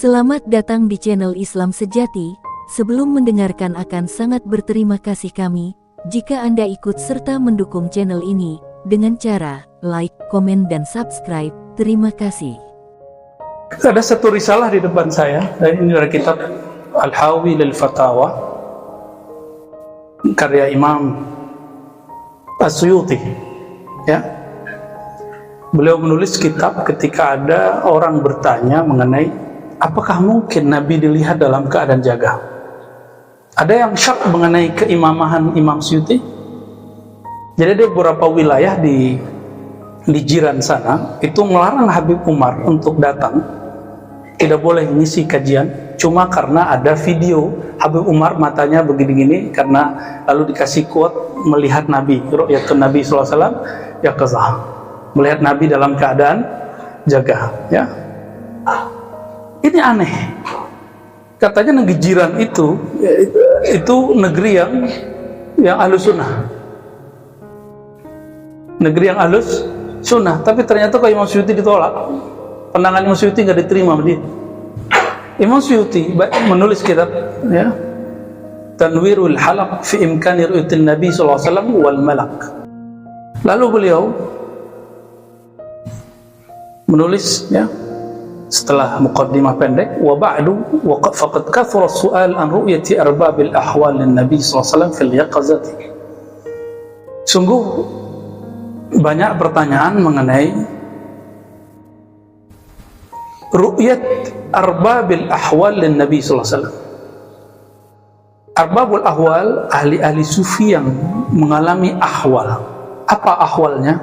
Selamat datang di channel Islam Sejati. Sebelum mendengarkan akan sangat berterima kasih kami jika Anda ikut serta mendukung channel ini dengan cara like, komen, dan subscribe. Terima kasih. Ada satu risalah di depan saya, ini dari kitab Al-Hawi lil Fatawa karya Imam As-Suyuti. Ya, beliau menulis kitab ketika ada orang bertanya mengenai apakah mungkin Nabi dilihat dalam keadaan jaga. Ada yang syak mengenai keimamahan Imam Suyuti. Jadi ada beberapa wilayah di jiran sana itu melarang Habib Umar untuk datang, tidak boleh ngisi kajian, cuma karena ada video Habib Umar matanya begini-gini, karena lalu dikasih quote melihat Nabi, ru'yatun Nabi SAW yaqazah, melihat Nabi dalam keadaan jaga. Ya, ini aneh. Katanya negeri jiran itu negeri yang ahlus sunnah, negeri yang ahlus sunnah, tapi ternyata kalau Imam Suyuti ditolak, pandangan Imam Suyuti nggak diterima sama dia. Imam Suyuti menulis kitab, ya, Tanwirul Halaq fi Imkani Ru'yatin Nabi SAW wal Malak. Lalu beliau menulis, ya, setelah muqaddimah pendek, wa ba'du wa faqad kathura as-su'al an ru'yati arbabil ahwal lin Nabi SAW fil yaqazati. Sungguh banyak pertanyaan mengenai ru'yat arbabil ahwal lin Nabi SAW. Arbabul ahwal, ahli-ahli sufi yang mengalami ahwal. Apa ahwalnya?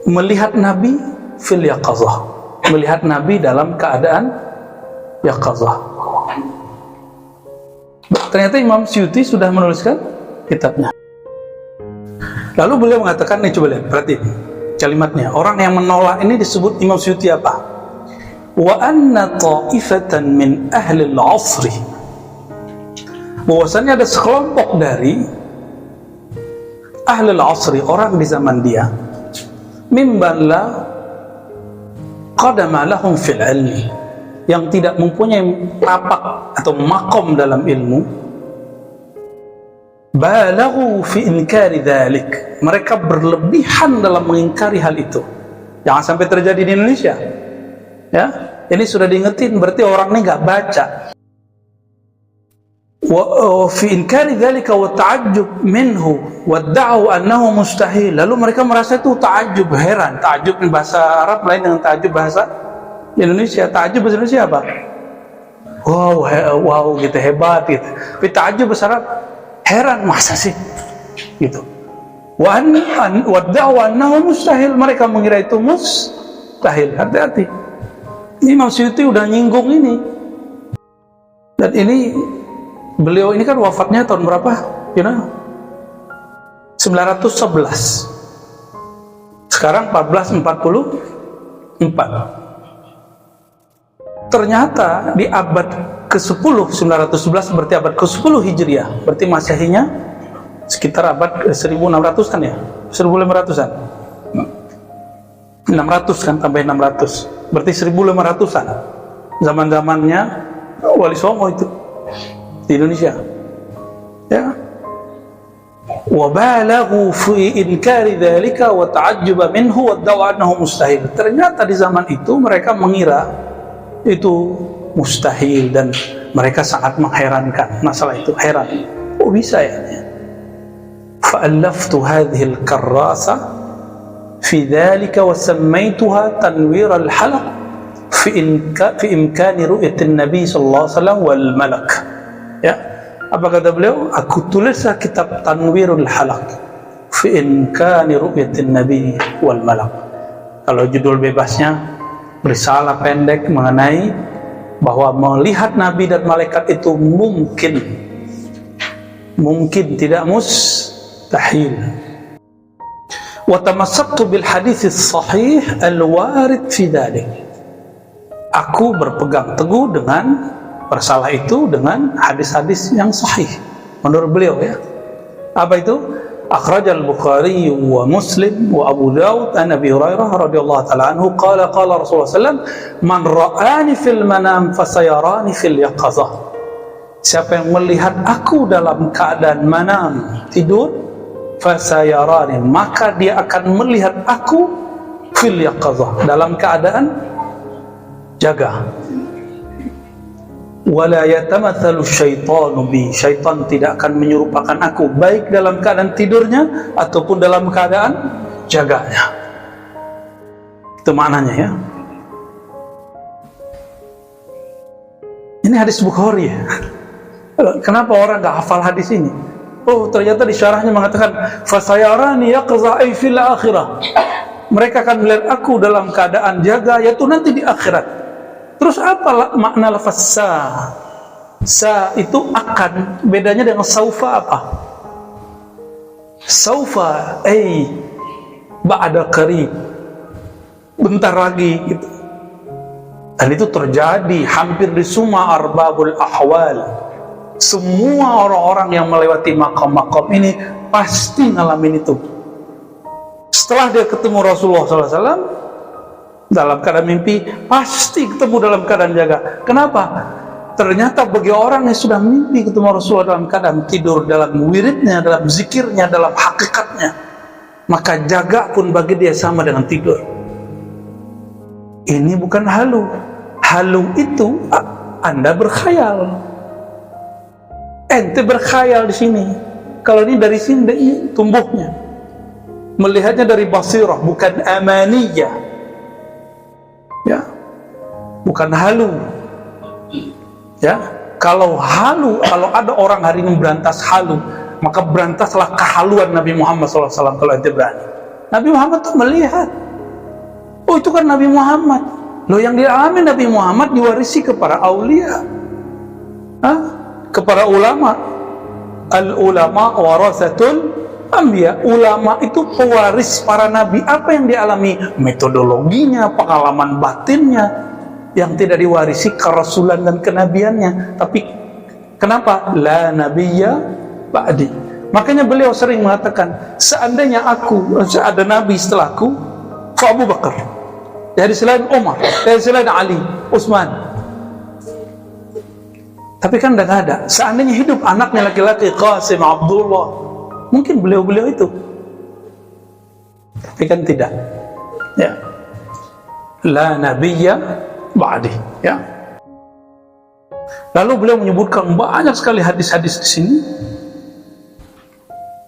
Melihat Nabi fil yaqazah, melihat Nabi dalam keadaan yaqazah. Ternyata Imam Suyuti sudah menuliskan kitabnya. Lalu beliau mengatakan, nih coba lihat, perhatiin kalimatnya. Orang yang menolak ini disebut Imam Suyuti apa? Wa anna ta'ifatan min ahli al-'asri, bahwasanya ada sekelompok dari ahli al-'asri, orang di zaman dia, mimman la qadama lahum fil ilmi, yang tidak mempunyai tapak atau makom dalam ilmu, balaghu fi inkari dzalik, mereka berlebihan dalam mengingkari hal itu. Jangan sampai terjadi di Indonesia. Ya, ini sudah diingetin, berarti orang ini nggak baca. Wa fi inkari dzalika wa ta'ajjub minhu wa da'u annahu mustahil. Lalu mereka merasa itu ta'ajjub, heran. Ta'ajjub bahasa Arab lain dengan ta'ajjub bahasa Indonesia. Ta'ajjub bahasa Indonesia apa? Wow, gitu, hebat gitu. Tapi ta'ajjub bahasa Arab heran, masa sih? Gitu. Wa da'u annahu mustahil, mereka mengira itu mustahil. Hati-hati. Imam Suyuti udah nyinggung ini. Dan ini beliau ini kan wafatnya tahun berapa? 911. Sekarang 1444. Ternyata di abad ke-10, 911 berarti abad ke-10 Hijriah. Berarti Masehinya sekitar abad 1600-an ya? 1500-an. 600 kan, tambah 600. Berarti 1500-an. Zaman-zamannya Wali Songo itu di Indonesia. Ya. Wa balaghu fi inkari dzalika wa ta'ajjaba minhu wa da'wa annahu mustahil. Ternyata di zaman itu mereka mengira itu mustahil dan mereka sangat mengherankan masalah itu, heran. Oh bisa ya? Fa'allaftu hadhihi al-karrasa fi dzalika wa sammaytuha Tanwir al-Halaq fi imkani ru'yatin Nabi sallallahu alaihi wasallam wal Malak. Ya, apa kata beliau? Aku tulislah kitab Tanwirul Halaq fi imkani ru'yatin Nabi wal Malak. Kalau judul bebasnya risalah pendek mengenai bahwa melihat Nabi dan malaikat itu mungkin, tidak mustahil. Wa tamassaktu bil hadits sahih al-warid fi dzalik. Aku berpegang teguh dengan masalah itu dengan hadis-hadis yang sahih menurut beliau, ya. Apa itu? Akhrajal Bukhari wa Muslim wa Abu Dawud an Abi Hurairah radhiyallahu ta'ala anhu qala Rasulullah sallam man ra'ani fil manam fasayarani fil yaqazah. Siapa yang melihat aku dalam keadaan manam, tidur, fasayarani, maka dia akan melihat aku fil yaqazah, dalam keadaan jaga. Wala yatamathalu syaitanu bi, syaitan tidak akan menyerupakan aku baik dalam keadaan tidurnya ataupun dalam keadaan jaganya. Itu maknanya ya. Ini hadis Bukhari ya. Kenapa orang nggak hafal hadis ini? Oh, ternyata di syarahnya mengatakan fasayarani yaqza ay fil akhirah. Mereka akan melihat aku dalam keadaan jaga, yaitu nanti di akhirat. Terus apa makna lafaz sa? Sa itu akan, bedanya dengan saufa apa? Saufa ay ba'da qarib, bentar lagi gitu. Dan itu terjadi hampir di semua arbabul ahwal. Semua orang-orang yang melewati makam-makam ini pasti ngalamin itu. Setelah dia ketemu Rasulullah SAW dalam keadaan mimpi, pasti ketemu dalam keadaan jaga. Kenapa? Ternyata bagi orang yang sudah mimpi ketemu Rasulullah dalam keadaan tidur, dalam wiridnya, dalam zikirnya, dalam hakikatnya, maka jaga pun bagi dia sama dengan tidur. Ini bukan halu. Halu itu Anda berkhayal. Ente berkhayal di sini. Kalau ini dari sini tumbuhnya. Melihatnya dari basirah, bukan amaniyah. Ya. Bukan halu. Ya. Kalau halu, kalau ada orang hari ini berantas halu, maka berantaslah kehaluan Nabi Muhammad SAW kalau ente berani. Nabi Muhammad tuh melihat. Oh, itu kan Nabi Muhammad. Loh, yang dialami Nabi Muhammad diwarisi kepada aulia. Hah? Kepada ulama. Al-ulama warasatul anbiya. Ulama itu pewaris para nabi. Apa yang dialami? Metodologinya, pengalaman batinnya, yang tidak diwarisi kerasulan dan kenabiannya. Tapi kenapa? La nabiyya ba'di. Makanya beliau sering mengatakan, seandainya ada nabi setelahku, fa Abu Bakar, dari selain Umar, dari selain Ali, Utsman. Tapi kan udah gak ada. Seandainya hidup anaknya laki-laki Qasim, Abdullah, mungkin beliau-beliau itu. Tapi kan tidak. Ya. La nabiyya ba'di. Ya. Lalu beliau menyebutkan banyak sekali hadis-hadis di sini.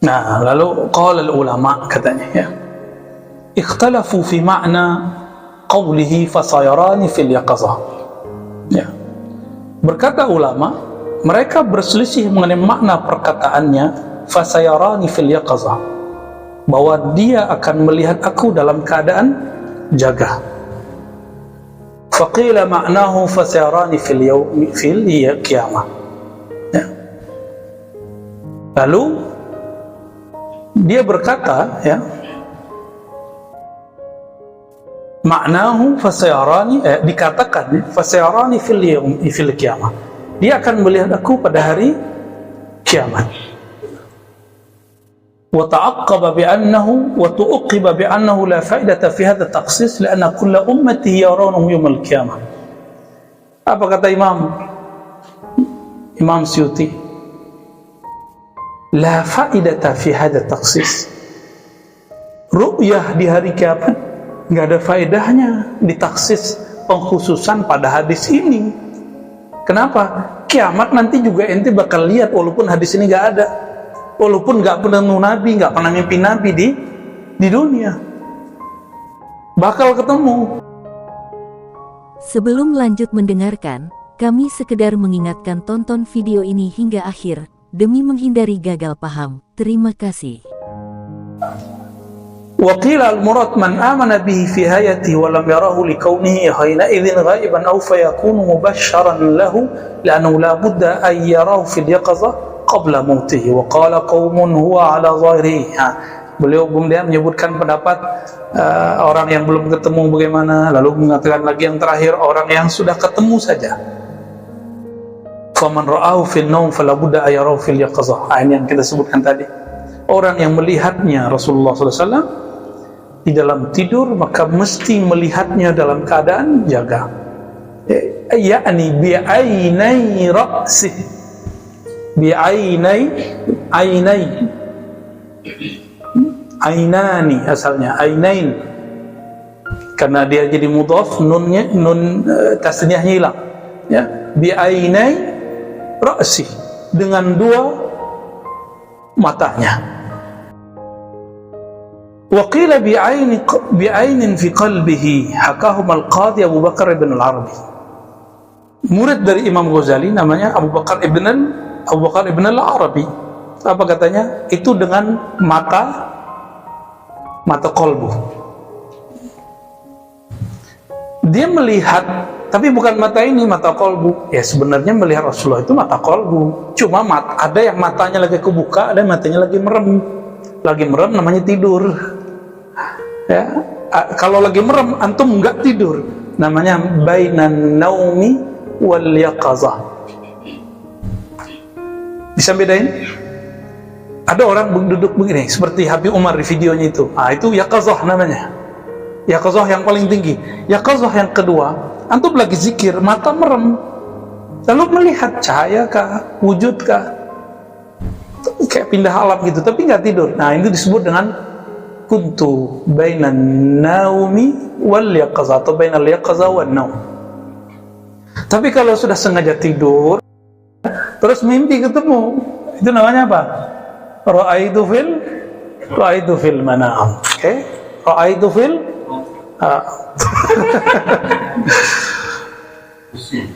Nah, lalu qala al-ulama katanya ya. Ikhtalafu fi ma'na qawlihi fasayarani fil yaqazah. Ya. Berkata ulama, mereka berselisih mengenai makna perkataannya fasayarani fil yaqazah, bahwa dia akan melihat aku dalam keadaan jaga. Faqila ma'nahu fasayarani fil qiyamah. Ya. Lalu dia berkata ya, maknahu fasayarani, dikatakan fasayarani fil qiyamah, dia akan melihat aku pada hari kiamat. Wa ta'aqqaba bi annahu wa tu'qiba bi annahu la fa'idata fi hadha at-takhsis li'anna kull ummati yarawnahu yawm al-qiyamah. Apa kata Imam Suyuti? La fa'idata fi hadha at-takhsis. Ru'yah di hari kiamat nggak ada faedahnya ditaksis pengkhususan pada hadis ini. Kenapa? Kiamat nanti juga ente bakal lihat, walaupun hadis ini nggak ada, walaupun nggak pernah nabi, nggak pernah mimpi nabi di dunia, bakal ketemu. Sebelum lanjut mendengarkan, kami sekedar mengingatkan tonton video ini hingga akhir demi menghindari gagal paham. Terima kasih. وقيل المراد من آمن به في هيئته ولم يره لكونه حينئذ غائبا أو فيكون مبشرا له لأنه لا بد أن يراه في اليقظة قبل موته وقال قوم هو على ظاهره. Beliau kemudian menyebutkan pendapat orang yang belum ketemu bagaimana, lalu mengatakan lagi yang terakhir orang yang sudah ketemu saja. Faman ra'ahu fil naum fala budda ay yarahu fil yaqظah. Ini yang kita sebutkan tadi. orang yang melihatnya Rasulullah SAW di dalam tidur, maka mesti melihatnya dalam keadaan jaga. Yakni bi'ainai ra'sih, bi'ainai, ainani asalnya, ainain, karena dia jadi mudhaf, nun tasniyahnya hilang, ya, bi'ainai ra'sih, dengan dua matanya. Wa qila bi'ainin fi qalbihi, hakahum al-Qadhi Abu Bakar ibn al-Arabi. Murid dari Imam Ghazali namanya Abu Bakar ibn al-Arabi. Apa katanya? Itu dengan mata kolbu. Dia melihat, tapi bukan mata ini, mata kolbu. Ya sebenarnya melihat Rasulullah itu mata kolbu. Cuma ada yang matanya lagi kebuka, ada yang matanya lagi merem. Lagi merem namanya tidur. Ya, kalau lagi merem antum enggak tidur, namanya bainan naumi wal yaqazah. Bisa bedain? Ada orang duduk begini seperti Habib Umar di videonya itu. Itu yaqazah namanya. Yaqazah yang paling tinggi. Yaqazah yang kedua, antum lagi zikir, mata merem, lalu melihat cahaya kah, wujud kah, kayak pindah alam gitu, tapi nggak tidur. Nah, itu disebut dengan kuntu bainan naumi wal yaqazah, atau bainal yaqazah wan naum. Tapi kalau sudah sengaja tidur terus mimpi ketemu, itu namanya apa? Ra'aitu fil manam. Oke? Ra'aitu fil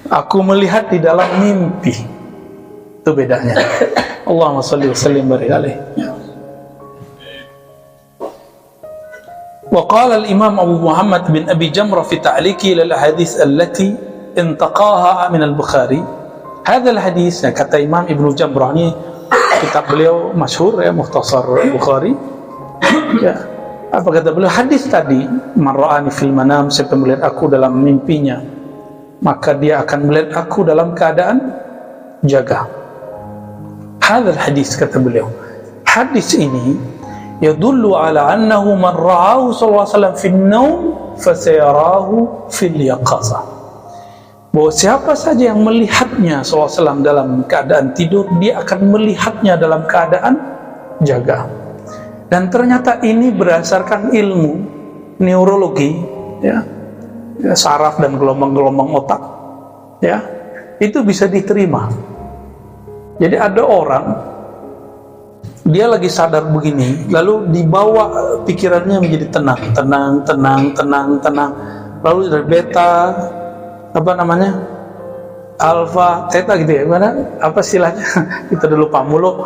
aku melihat di dalam mimpi. Itu bedanya. Allahumma shalli wa sallim barik alaihi. وقال الإمام أبو محمد بن أبي جمرة في تعليقه إلى الأحاديث التي انتقاها من البخاري. هذا الحديث, kata Imam Ibnu Jamrah, ini kitab beliau masyhur ya, Mukhtasar Bukhari. Ya, apa kata beliau? Hadis tadi, man ra'ani fil manam, siapa melihat aku dalam mimpinya, maka dia akan melihat aku dalam keadaan jaga. Hadal hadis, kata beliau, hadis ini yadullu ala annahu man ra'ahu sallallahu alaihi wasallam fil naum fasayarahu fil yaqazah. Bahwa siapa saja yang melihatnya sallallahu alaihi wasallam dalam keadaan tidur, dia akan melihatnya dalam keadaan jaga. Dan ternyata ini berdasarkan ilmu neurologi, ya, saraf dan gelombang-gelombang otak, ya, itu bisa diterima. Jadi ada orang, dia lagi sadar begini, lalu dibawa pikirannya menjadi tenang, lalu dari beta, apa namanya, alfa, theta gitu ya, gimana? Apa istilahnya? Kita udah lupa mulu.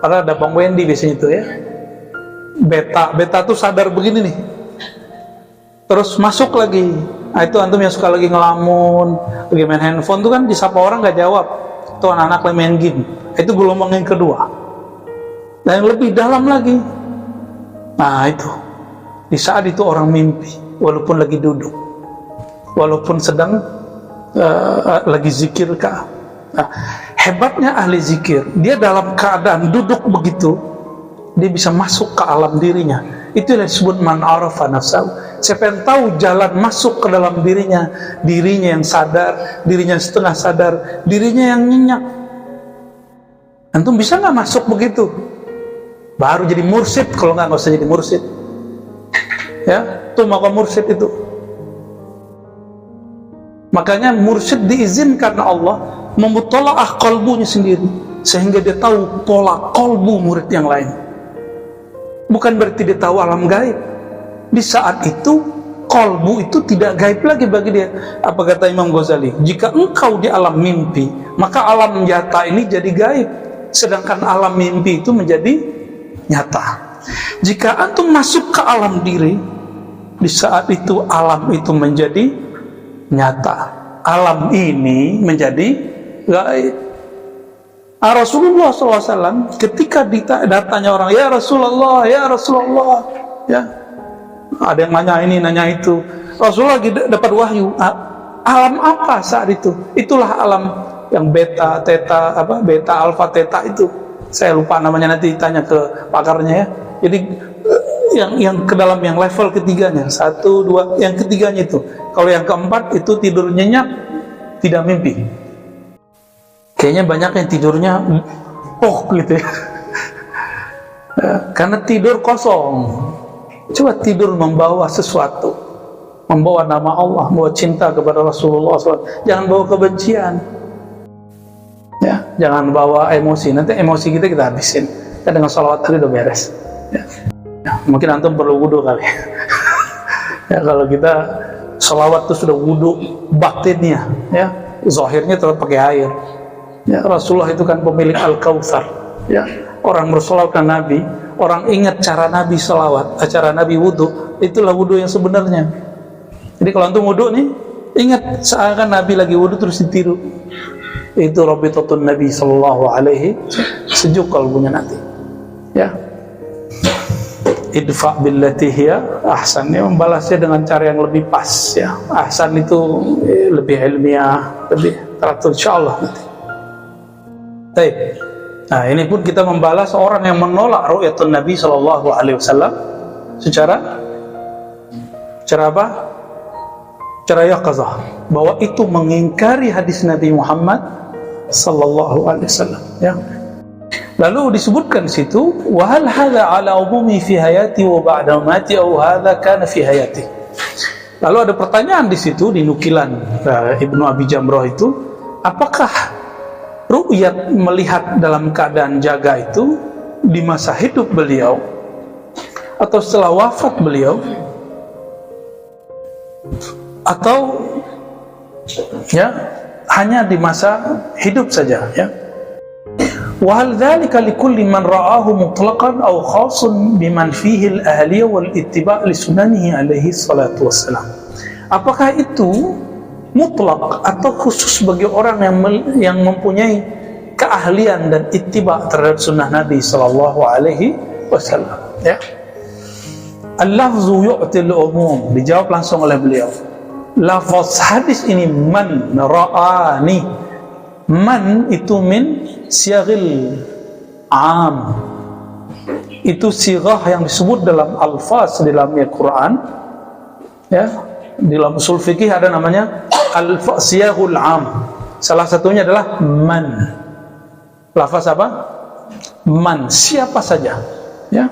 Padahal ada Bang Wendy biasanya itu ya. Beta tuh sadar begini nih, terus masuk lagi. Nah, itu antum yang suka lagi ngelamun, lagi main handphone tuh kan, disapa orang nggak jawab, tuh anak-anak lagi main game. Itu gelombang yang kedua. Dan yang lebih dalam lagi, nah itu di saat itu orang mimpi, walaupun lagi duduk, walaupun sedang lagi zikir kah. Nah, hebatnya ahli zikir, dia dalam keadaan duduk begitu, dia bisa masuk ke alam dirinya. Itu yang disebut man arafa nafsahu. Siapa yang tahu jalan masuk ke dalam dirinya yang sadar, dirinya yang setengah sadar, dirinya yang nyenyak. Antum bisa nggak masuk begitu? Baru jadi mursyid, kalau nggak usah jadi mursyid. Ya, itu maqam mursyid itu. Makanya mursyid diizinkan Allah memutolaah qalbunya sendiri, sehingga dia tahu pola qalbu murid yang lain. Bukan berarti dia tahu alam gaib. Di saat itu qalbu itu tidak gaib lagi bagi dia. Apa kata Imam Ghazali? Jika engkau di alam mimpi, maka alam nyata ini jadi gaib, sedangkan alam mimpi itu menjadi nyata. Jika antum masuk ke alam diri, di saat itu alam itu menjadi nyata, alam ini menjadi gaib. Rasulullah SAW ketika datanya orang, ya Rasulullah, ya ada yang nanya ini, nanya itu, Rasulullah lagi dapat wahyu. Alam apa saat itu? Itulah alam yang beta, theta, beta, alfa, theta itu. Saya lupa namanya, nanti tanya ke pakarnya ya. Jadi yang ke dalam yang level ketiganya, 1, 2, yang ketiganya itu. Kalau yang keempat itu tidur nyenyak, tidak mimpi. Kayaknya banyak yang tidurnya gitu ya. Karena tidur kosong. Coba tidur membawa sesuatu, membawa nama Allah, membawa cinta kepada Rasulullah SAW. Jangan bawa kebencian. Ya, jangan bawa emosi. Nanti emosi kita habisin. Kita dengan salawat tadi udah beres. Ya. Ya, mungkin antum perlu wudu kali. Ya, kalau kita salawat itu sudah wudu batinnya, ya, zahirnya tetap pakai air. Ya, Rasulullah itu kan pemilik Al-Kautsar. Ya, orang bersalawat ke Nabi, orang ingat cara Nabi salawat, cara Nabi wudu, itulah wudu yang sebenarnya. Jadi kalau antum wudu nih, ingat seakan Nabi lagi wudu terus ditiru. Itu Rabbitatun Nabi sallallahu alaihi, sejuk kalbunya nanti. Ya. Idfa billati hiya ahsan, ya, membalasnya dengan cara yang lebih pas ya. Ahsan itu lebih ilmiah, lebih teratur insyaallah nanti. Baik. Nah, ini pun kita membalas orang yang menolak ru'yatun Nabi sallallahu alaihi wasallam secara apa? Cara yaqazah, bahwa itu mengingkari hadis Nabi Muhammad sallallahu alaihi wasallam ya. Lalu disebutkan di situ, wa hal hadza ala umumi fi hayati wa ba'da mati aw hadza kana fi hayati. Lalu ada pertanyaan di situ di nukilan Ibnu Abi Jamrah itu, apakah ru'yat melihat dalam keadaan jaga itu di masa hidup beliau atau setelah wafat beliau, atau ya hanya di masa hidup saja ya. Wa hal dzalika likulli man ra'ahu mutlaqan aw khasun biman fihi al-ahliyah wal ittiba' li sunanihi alaihi salatu wassalam. Apakah itu mutlak atau khusus bagi orang yang mempunyai keahlian dan ittiba' terhadap sunnah Nabi sallallahu alaihi wasallam ya. Al-lafzu yu'til umum, dijawab langsung oleh beliau. Lafaz hadis ini man ra'ani, man itu min siyaghil am, itu sirah yang disebut dalam alfaz di dalam Al-Quran ya. Di dalam usul fikih ada namanya alfaz siyaghul am, salah satunya adalah man. Lafaz apa? Man, siapa saja ya.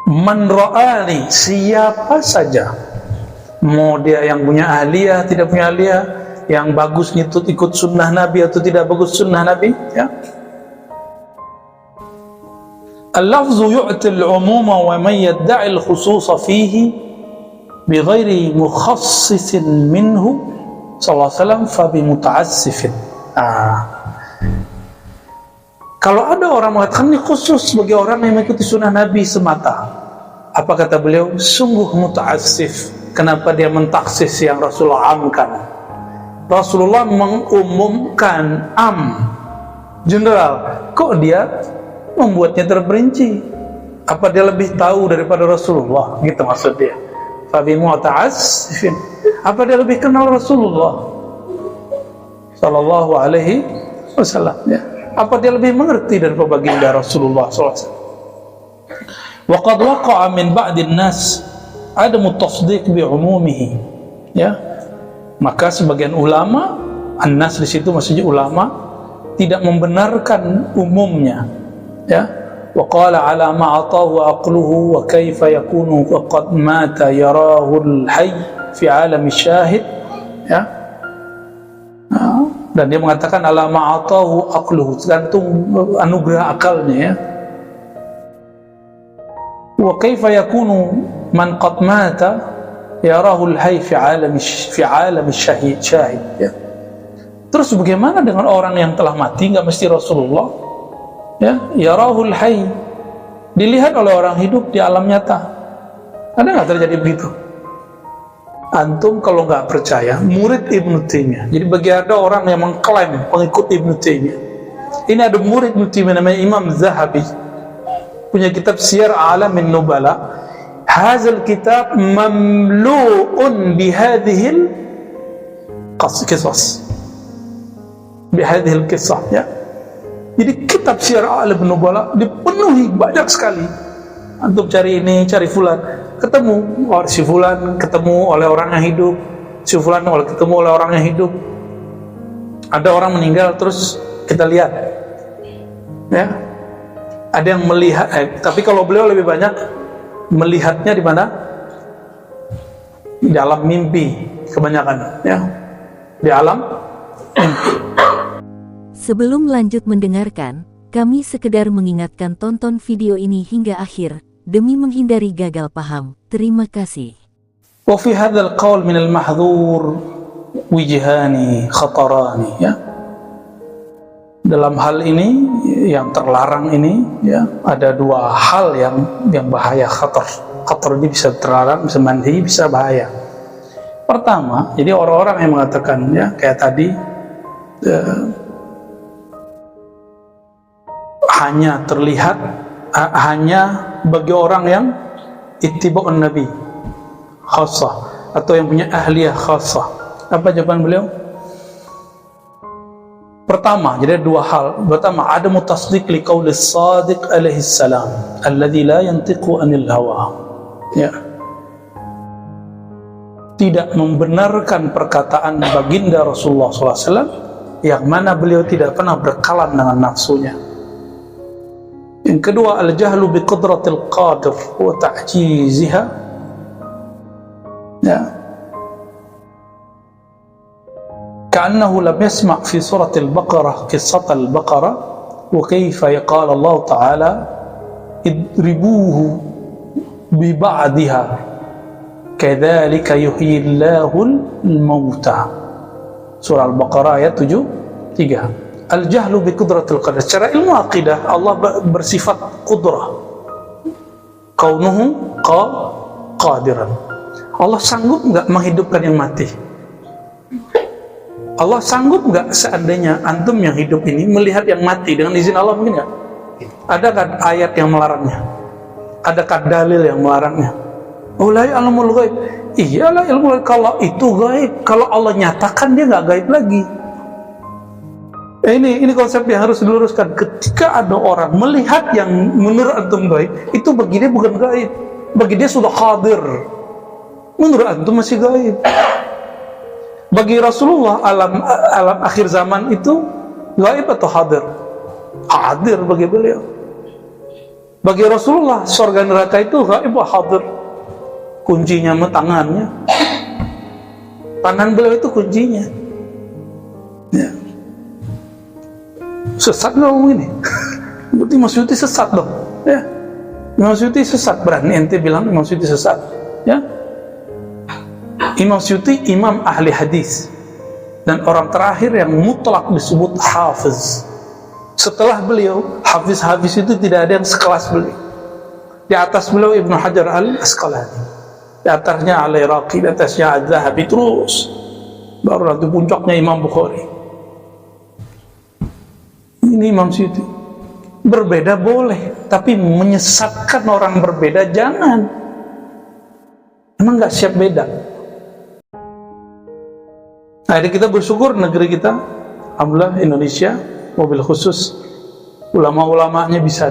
Man ra'ani, siapa saja, mau dia yang punya ahliyah, tidak punya ahliyah, yang bagus ngikut ikut sunnah Nabi atau tidak bagus sunnah Nabi ya. Al-lafzu yu'ti al-umuma wa man yadda'i al-khususa fihi bighairi mukhassisin minhu sallallahu alaihi wasallam fa bi muta'assifin. Kalau ada orang mengatakan ini khusus bagi orang yang mengikuti sunnah Nabi semata, apa kata beliau? Sungguh muta'assif. Kenapa dia mentaksis yang Rasulullah amkan? Rasulullah mengumumkan general, kok dia membuatnya terperinci? Apa dia lebih tahu daripada Rasulullah? Gitu maksud dia. Fabi mu'ta'assifin. Apa dia lebih kenal Rasulullah sallallahu alaihi wasallam ya? Apa dia lebih mengerti daripada baginda Rasulullah sallallahu alaihi wasallam? Wa qad waqa'a min ba'din nas adamu tasdiq bi umumihi ya. Maka sebagian ulama, an-nas di situ maksudnya ulama, tidak membenarkan umumnya ya. Wa qala ala ma atahu aqluhu wa kaifa yakunu qad mata yarahu al-hayy fi alam syahid ya. Dan dia mengatakan ala ma atahu aqluhu, tergantung anugerah akalnya ya. Wa kaifa yakunu man qad mata yarahu al-hayy fi alam syahid ya. Terus bagaimana dengan orang yang telah mati? Enggak mesti Rasulullah ya. Yarahu al-hayy, dilihat oleh orang hidup di alam nyata. Ada nggak terjadi begitu? Antum kalau nggak percaya, murid Ibnu Taimiyah. Jadi bagi ada orang yang mengklaim pengikut Ibnu Taimiyah, ini ada murid Ibnu Taimiyah namanya Imam Zahabi, punya kitab Siyar A'lamin Nubala. Hazal kitab mamlu'un bihadhil qisas, bihadhil qisah ya. Jadi kitab Syiar A'lam Nubala dipenuhi banyak sekali. Antum cari ini, cari fulan, ketemu si fulan ketemu oleh orang yang hidup, si fulan ketemu oleh orang yang hidup. Ada orang meninggal terus kita lihat, ya. Ada yang melihat, tapi kalau beliau lebih banyak melihatnya di mana? Di alam mimpi kebanyakan, ya. Di alam mimpi. Sebelum lanjut mendengarkan, kami sekedar mengingatkan tonton video ini hingga akhir demi menghindari gagal paham. Terima kasih. Wa fi hadzal qaul min al-mahdhur wijhani khatarani, ya. Dalam hal ini yang terlarang ini, ya, ada dua hal yang bahaya, khatar. Khatar ini bisa terlarang, bisa manhi, bisa bahaya. Pertama, jadi orang-orang yang mengatakan, ya, kayak tadi hanya terlihat hanya bagi orang yang ittiba'un nabi khassah atau yang punya ahliyah khassah. Apa jawaban beliau? Pertama, jadi dua hal. Pertama, ada mutasdiq li qauli shadiq alaihi salam alladhi la yantiqu anil hawa. Ya. Tidak membenarkan perkataan baginda Rasulullah SAW yang mana beliau tidak pernah berkalam dengan nafsunya. Yang kedua, al-jahlu bi qudratil qadir wa ta'jiziha. Ya. كأنه لم يسمع في سورة البقرة قصة البقرة وكيف قال الله تعالى اضربوه ببعضها كذلك يحيي الله الموتى. Surah Al-Baqarah ayat 73. Al-jahlu bi qudratil qadir. Secara ilmu akidah Allah bersifat qudrah. Kaunuhu qadiran. Allah sanggup enggak menghidupkan yang mati? Allah sanggup nggak seandainya antum yang hidup ini melihat yang mati dengan izin Allah, mungkin nggak? Adakah ayat yang melarangnya? Adakah dalil yang melarangnya? La ya'lamul ghaib. Iyalah ilmu ghaib. Kalau itu gaib, kalau Allah nyatakan dia nggak gaib lagi. Ini konsep yang harus diluruskan. Ketika ada orang melihat yang menurut antum gaib, itu bagi dia bukan gaib, bagi dia sudah hadir. Menurut antum masih gaib. Bagi Rasulullah alam akhir zaman itu gaib atau hadir? Hadir bagi beliau. Bagi Rasulullah surga neraka itu gaib atau hadir? Kuncinya tangannya. Tangan beliau itu kuncinya. Ya. Sesat dong ini. Berarti Imam Suyuti sesat dong. Ya. Imam Suyuti sesat, berani ente bilang Imam Suyuti sesat. Ya. Imam Suyuti imam ahli hadis dan orang terakhir yang mutlak disebut hafiz. Setelah beliau, hafiz-hafiz itu tidak ada yang sekelas beliau. Di atas beliau Ibnu Hajar al-Asqalani, di atasnya Al-Iraqi, di atasnya Az-Zahabi, terus baru nanti puncaknya Imam Bukhari. Ini Imam Suyuti. Berbeda boleh, tapi menyesatkan orang berbeda jangan. Emang nggak siap beda. Nah, jadi kita bersyukur negeri kita, alhamdulillah Indonesia, mobil khusus ulama-ulamanya bisa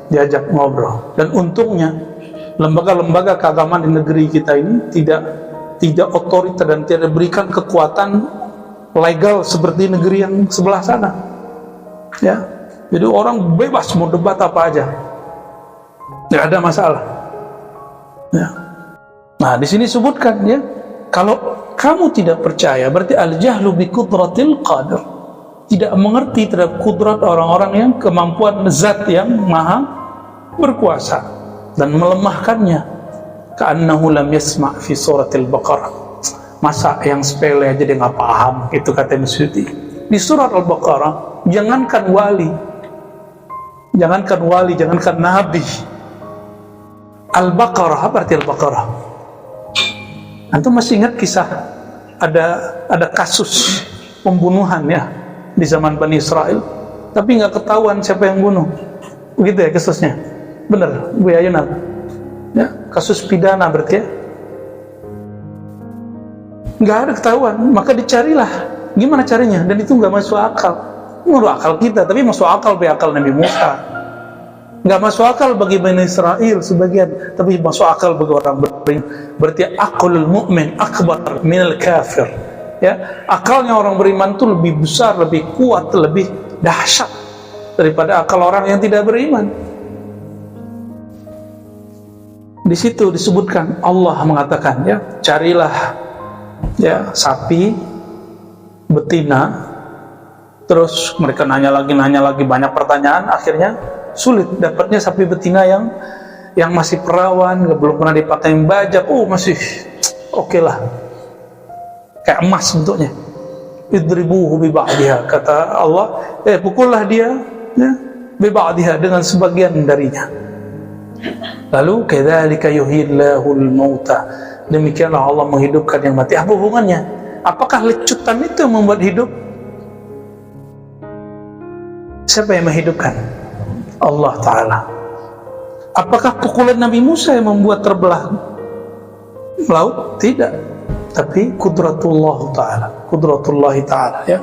diajak ngobrol. Dan untungnya lembaga-lembaga keagamaan di negeri kita ini tidak otoriter dan tidak berikan kekuatan legal seperti negeri yang sebelah sana. Ya, jadi orang bebas mau debat apa aja, nggak ada masalah. Ya. Nah, di sini sebutkan, ya, kalau kamu tidak percaya, berarti al-jahlu bi qudratil qadir. Tidak mengerti terhadap kudrat orang-orang yang kemampuan zat yang maha berkuasa dan melemahkannya. Ka'annahu lam yasma' fi suratil Baqarah. Masa yang sepele aja dia nggak paham, itu kata Imam Suyuti. Di surat Al-Baqarah, jangankan wali, jangankan nabi. Al-Baqarah, apa arti Al-Baqarah? Antum masih ingat kisah ada kasus pembunuhan, ya, di zaman Bani Israel, tapi nggak ketahuan siapa yang bunuh, begitu ya kasusnya? Benar, Bu Yayunat? Ya, kasus pidana berarti, ya, nggak ada ketahuan, maka dicarilah gimana caranya, dan itu nggak masuk akal. menurut akal kita, tapi masuk akal bagi akal Nabi Musa. Nggak masuk akal bagi Bani Israel sebagian, tapi masuk akal bagi orang beriman. Berarti akalul mu'min akbar minal kafir. Ya, akalnya orang beriman itu lebih besar, lebih kuat, lebih dahsyat daripada akal orang yang tidak beriman. Di situ disebutkan, Allah mengatakan, ya, carilah ya sapi betina. Terus mereka nanya lagi banyak pertanyaan, akhirnya sulit dapatnya sapi betina yang masih perawan, belum pernah dipakai bajak. Masih oke lah, kayak emas bentuknya. Idribuhu bi ba'diha, kata Allah, pukullah dia ya, bi ba'diha, dengan sebagian darinya. Lalu kadzalika yuhyillahul mauta, demikianlah Allah menghidupkan yang mati. Apa hubungannya? Apakah lecutan itu yang membuat hidup? Siapa yang menghidupkan? Allah Ta'ala. Apakah pukulan Nabi Musa yang membuat terbelah laut? Tidak. Tapi kudratullah Ta'ala, ya.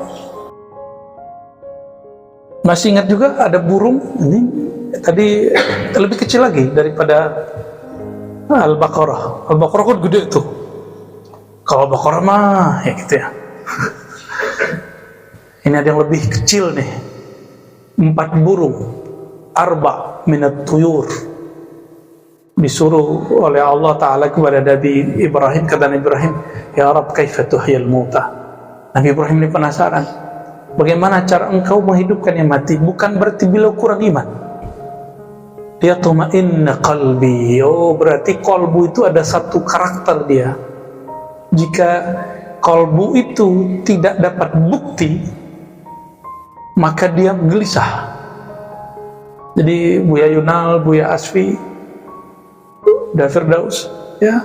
Masih ingat juga ada burung ini tadi lebih kecil lagi daripada Al-Baqarah. Al-Baqarah kan gede tuh. Kalau Al-Baqarah mah ya gitu ya. Ini ada yang lebih kecil nih. 4 burung, arba minat tuyur, disuruh oleh Allah Ta'ala kepada Nabi Ibrahim. Kata Nabi Ibrahim, ya Rabb kaifa tuhyil mauta. Nabi Ibrahim ini penasaran, bagaimana cara engkau menghidupkan yang mati? Bukan berarti bila kurang iman. Dia tumainna qalbi. Berarti qalbu itu ada satu karakter dia. Jika qalbu itu tidak dapat bukti, maka dia gelisah. Jadi Buya Yunal, Buya Asfi, Firdaus, ya,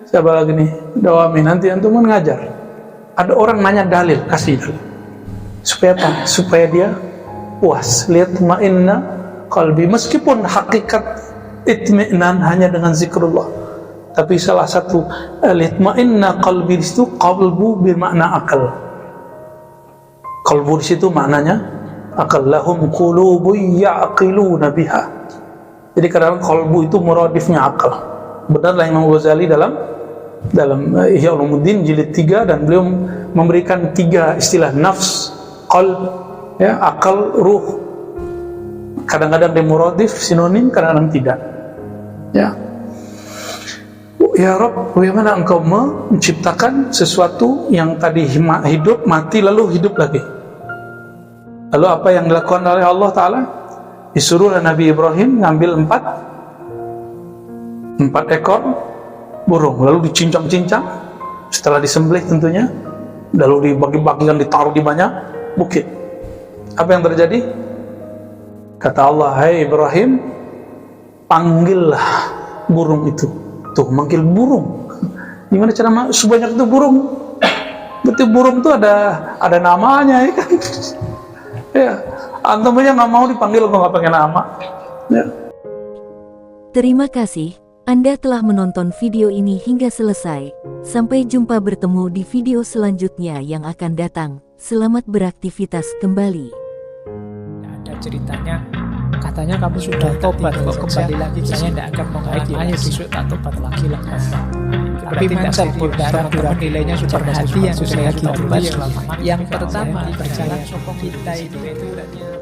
siapa lagi nih, Dawami, nanti antum ngajar. Ada orang nanya dalil, kasih dalil. Supaya apa? Supaya dia puas. Lihat ma'inna qalbi, meskipun hakikat itmi'nan hanya dengan zikrullah, tapi salah satu lihat ma'inna qalbi di situ, qalbu bermakna akal. Qalbu di situ maknanya akal. Lahum qulubun ya'qiluna biha. Jadi kadang qalbu itu muradifnya akal. Benarlah Imam Ghazali dalam Ihya Ulumuddin jilid 3, dan beliau memberikan 3 istilah: nafs, qalb, ya, akal, ruh. Kadang-kadang dia muradif, sinonim, kadang-kadang tidak. Ya. Ya Rabb, bagaimana engkau menciptakan sesuatu yang tadi hidup, mati, lalu hidup lagi? Lalu apa yang dilakukan oleh Allah Ta'ala? Disuruh Nabi Ibrahim ngambil 4 ekor burung, lalu dicincang-cincang, setelah disembelih tentunya, lalu dibagi-bagikan, ditaruh di banyak bukit. Apa yang terjadi? Kata Allah, hai Ibrahim, panggillah burung itu. Tuh, manggil burung. Gimana cara sebanyak itu burung? Berarti burung itu ada namanya, ya kan? Ya, antum aja nggak mau dipanggil kok nggak pakai nama. Ya. Terima kasih, Anda telah menonton video ini hingga selesai. Sampai jumpa bertemu di video selanjutnya yang akan datang. Selamat beraktivitas kembali. Ada ceritanya, katanya kamu sudah tobat kok kembali lagi, saya tidak akan mengulangi, ayo besok tak tobat lagi lah. Tapi mancal teman-teman nilainya sudah hati yang sudah tobat. Yang pertama, berjalan sokong kita itu